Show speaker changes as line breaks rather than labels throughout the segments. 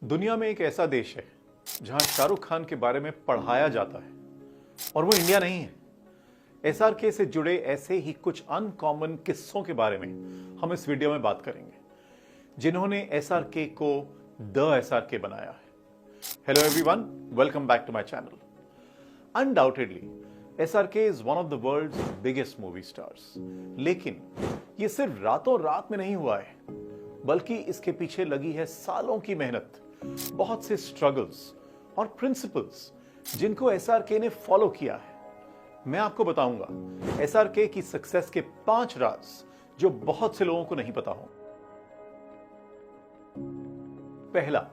दुनिया में एक ऐसा देश है जहां शाहरुख खान के बारे में पढ़ाया जाता है और वो इंडिया नहीं है। एसआरके से जुड़े ऐसे ही कुछ अनकॉमन किस्सों के बारे में हम इस वीडियो में बात करेंगे, जिन्होंने एसआरके को द एसआरके बनाया है। Hello everyone, welcome back to my channel. Undoubtedly SRK is one of the world's biggest movie stars, लेकिन ये सिर्फ रातों रात में नहीं हुआ है, बल्कि इसके पीछे लगी है सालों की मेहनत, बहुत से स्ट्रगल्स और प्रिंसिपल्स जिनको एसआरके ने फॉलो किया है। मैं आपको बताऊंगा एसआरके की सक्सेस के 5 राज जो बहुत से लोगों को नहीं पता हो। पहला,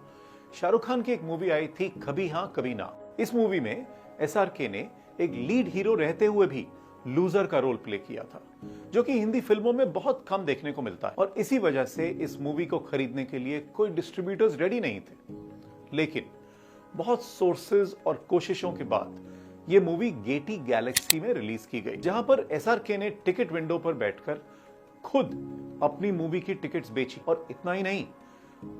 शाहरुख खान की एक मूवी आई थी कभी हां कभी ना। इस मूवी में एसआरके ने एक लीड हीरो रहते हुए भी लूजर का रोल प्ले किया था, जो कि हिंदी फिल्मों में बहुत कम देखने को मिलता है, और इसी वजह से इस मूवी को खरीदने के लिए कोई डिस्ट्रीब्यूटर्स रेडी नहीं थे। लेकिन बहुत सोर्सेज और कोशिशों के बाद यह मूवी गेटी गैलेक्सी में रिलीज की गई, जहां पर एसआरके ने टिकट विंडो पर बैठकर खुद अपनी मूवी की टिकट्स बेची। और इतना ही नहीं,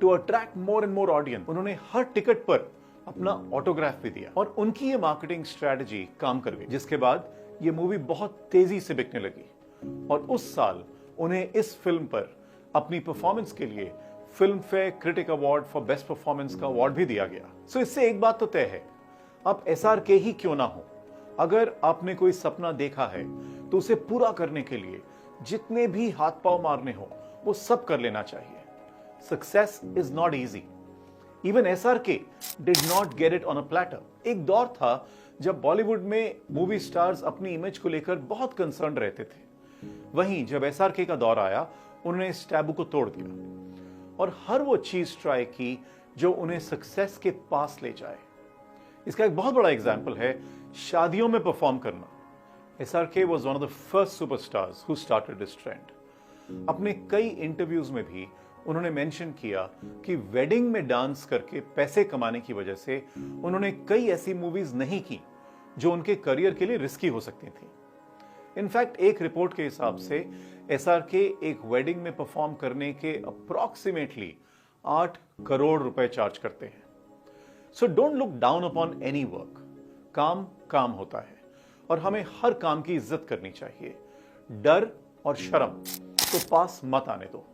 to attract more and more audience, उन्होंने हर टिकट पर अपना ऑटोग्राफ भी दिया, और उनकी ये मार्केटिंग स्ट्रेटजी काम कर गई, जिसके बाद ये मूवी बहुत तेजी से बिकने लगी। और उस साल उन्हें इस फिल्म पर अपनी परफॉर्मेंस के लिए film fair critic award for best performance का अवार्ड भी दिया गया। सो इससे एक बात तो तय है, आप एसआरके ही क्यों ना हो, अगर आपने कोई सपना देखा है तो उसे पूरा करने के लिए जितने भी हाथ पांव मारने हो वो सब कर लेना चाहिए। Success is not easy. Even SRK did not get it on a platter. एक दौर था जब बॉलीवुड में मूवी स्टार्स अपनी इमेज को लेकर बहुत कंसर्न रहते थे। वहीं जब एसआरके का दौर आया, उन्होंने इस टैबू को तोड़ दिया और हर वो चीज ट्राई की जो उन्हें सक्सेस के पास ले जाए। इसका एक बहुत बड़ा एग्जाम्पल है शादियों में परफॉर्म करना। SRK was one of the first superstars who started this trend. अपने कई इंटरव्यूज में भी उन्होंने मेंशन किया कि वेडिंग में डांस करके पैसे कमाने की वजह से उन्होंने कई ऐसी मूवीज नहीं की जो उनके करियर के लिए रिस्की हो सकती थी। इनफैक्ट एक रिपोर्ट के हिसाब से एसआरके एक वेडिंग में परफॉर्म करने के अप्रॉक्सीमेटली 8 करोड़ रुपए चार्ज करते हैं। So don't look down upon any work. काम काम होता है और हमें हर काम की इज्जत करनी चाहिए। डर और शर्म तो पास मत आने दो।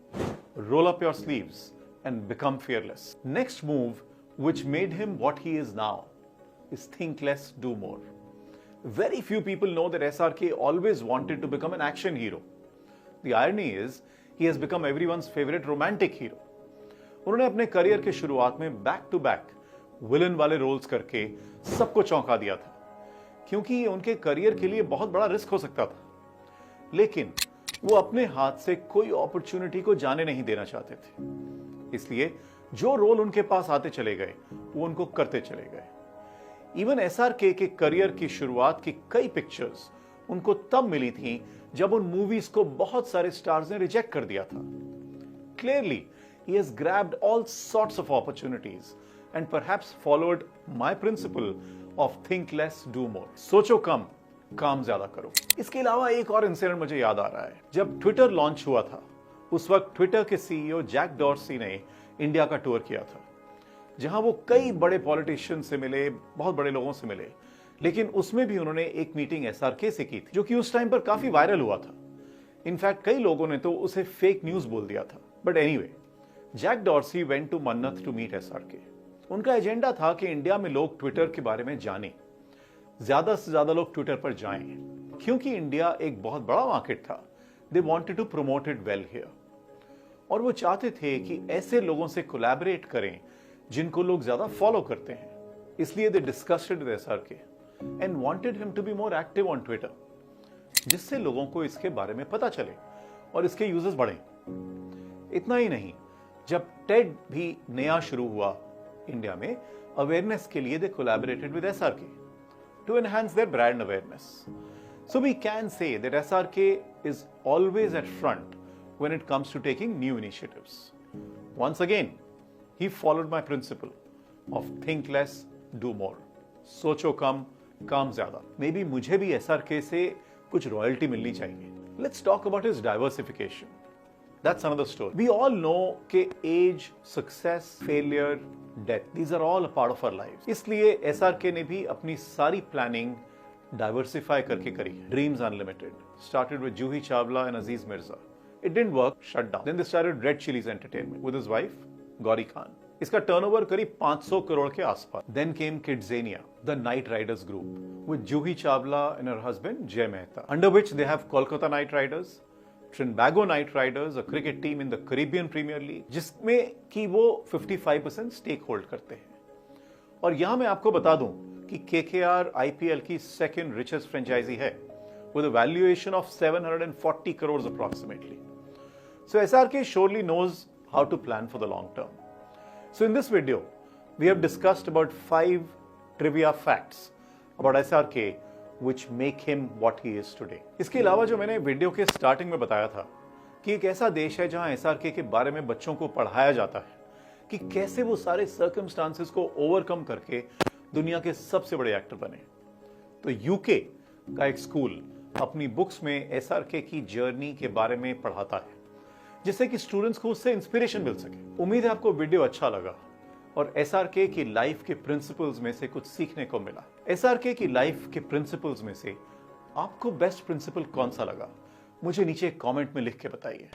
Roll up your sleeves and become fearless. Next move, which made him what he is now, is think less, do more. Very few people know that SRK always wanted to become an action hero. The irony is, he has become everyone's favorite romantic hero. उन्होंने अपने career के शुरुआत में back to back villain वाले roles करके सबको चौंका दिया था, क्योंकि ये उनके करियर के लिए बहुत बड़ा रिस्क हो सकता था। लेकिन वो अपने हाथ से कोई अपॉर्चुनिटी को जाने नहीं देना चाहते थे, इसलिए जो रोल उनके पास आते चले गए वो उनको करते चले गए। इवन एसआरके के करियर की शुरुआत की कई पिक्चर्स उनको तब मिली थी जब उन मूवीज को बहुत सारे स्टार्स ने रिजेक्ट कर दिया था। Clearly he has grabbed all sorts of opportunities and perhaps followed my principle of think less do more. सोचो कम, काम ज्यादा करो। इसके अलावा एक और इंसिडेंट मुझे याद आ रहा है। जब ट्विटर लॉन्च हुआ था, उस वक्त ट्विटर के सीईओ जैक डॉर्सी ने इंडिया का टूर किया था, जहां वो कई बड़े पॉलिटिशियन से मिले, बहुत बड़े लोगों से मिले, लेकिन उसमें भी उन्होंने एक मीटिंग एसआरके से की थी, जो कि उस टाइम पर काफी वायरल हुआ था। इनफैक्ट कई लोगों ने तो उसे फेक न्यूज बोल दिया था। But anyway, Jack Dorsey went to Mannat to meet SRK. उनका एजेंडा था कि इंडिया में लोग ट्विटर के बारे में जाने, ज्यादा से ज्यादा लोग ट्विटर पर जाएं, क्योंकि इंडिया एक बहुत बड़ा मार्केट था। They wanted to promote it well here, और वो चाहते थे कि ऐसे लोगों से कोलैबोरेट करें जिनको लोग ज्यादा फॉलो करते हैं। इसलिए they discussed with SRK and wanted him to be more active on Twitter, जिससे लोगों को इसके बारे में पता चले और इसके यूजर्स बढ़े। इतना ही नहीं, जब टेड भी नया शुरू हुआ इंडिया में, अवेयरनेस के लिए they collaborated with SRK to enhance their brand awareness. So we can say that SRK is always at front when it comes to taking new initiatives. Once again, he followed my principle of think less, do more. सोचो कम, काम ज्यादा। Maybe मुझे भी SRK से कुछ royalty मिलनी चाहिए। Let's talk about his diversification. That's another story. We all know कि age, success, failure, death, these are all a part of our life. इसलिए एसआरके ने भी अपनी सारी प्लानिंग डाइवर्सिफाई करके करी है। Dreams unlimited started with Juhi Chawla and Aziz Mirza. It didn't work, shut down. Then they started Red Chillies Entertainment with his wife Gauri Khan. इसका turnover करीब 500 करोड़ के आसपास। Then came Kidzania, the Knight Riders group, with Juhi Chawla and her husband Jay Mehta, under which they have Kolkata Knight Riders, Trinbago Knight Riders, a cricket team in the Caribbean Premier League, जिसमें कि वो 55% stake hold करते हैं। और यहां मैं आपको बता दूं कि KKR IPL की सेकेंड रिचेस्ट फ्रेंचाइजी है, with a valuation of 740 crores approximately. So SRK surely knows how to plan for the long term. So in this video, we have discussed about 5 trivia facts about SRK which make him what he is today. इसके अलावा जो मैंने video के starting में बताया था कि एक ऐसा देश है जहां SRK के बारे में बच्चों को पढ़ाया जाता है कि कैसे वो सारे सर्कमस्टांसेस को ओवरकम करके दुनिया के सबसे बड़े एक्टर बने। तो यूके का एक स्कूल अपनी बुक्स में एसआरके की जर्नी के बारे में पढ़ाता है, जिससे कि स्टूडेंट्स को उससे इंस्पिरेशन मिल सके। उम्मीद है आपको वीडियो अच्छा लगा और एसआरके की लाइफ के प्रिंसिपल्स में से कुछ सीखने को मिला। एसआरके की लाइफ के प्रिंसिपल्स में से आपको बेस्ट प्रिंसिपल कौन सा लगा, मुझे नीचे कमेंट में लिख के बताइए।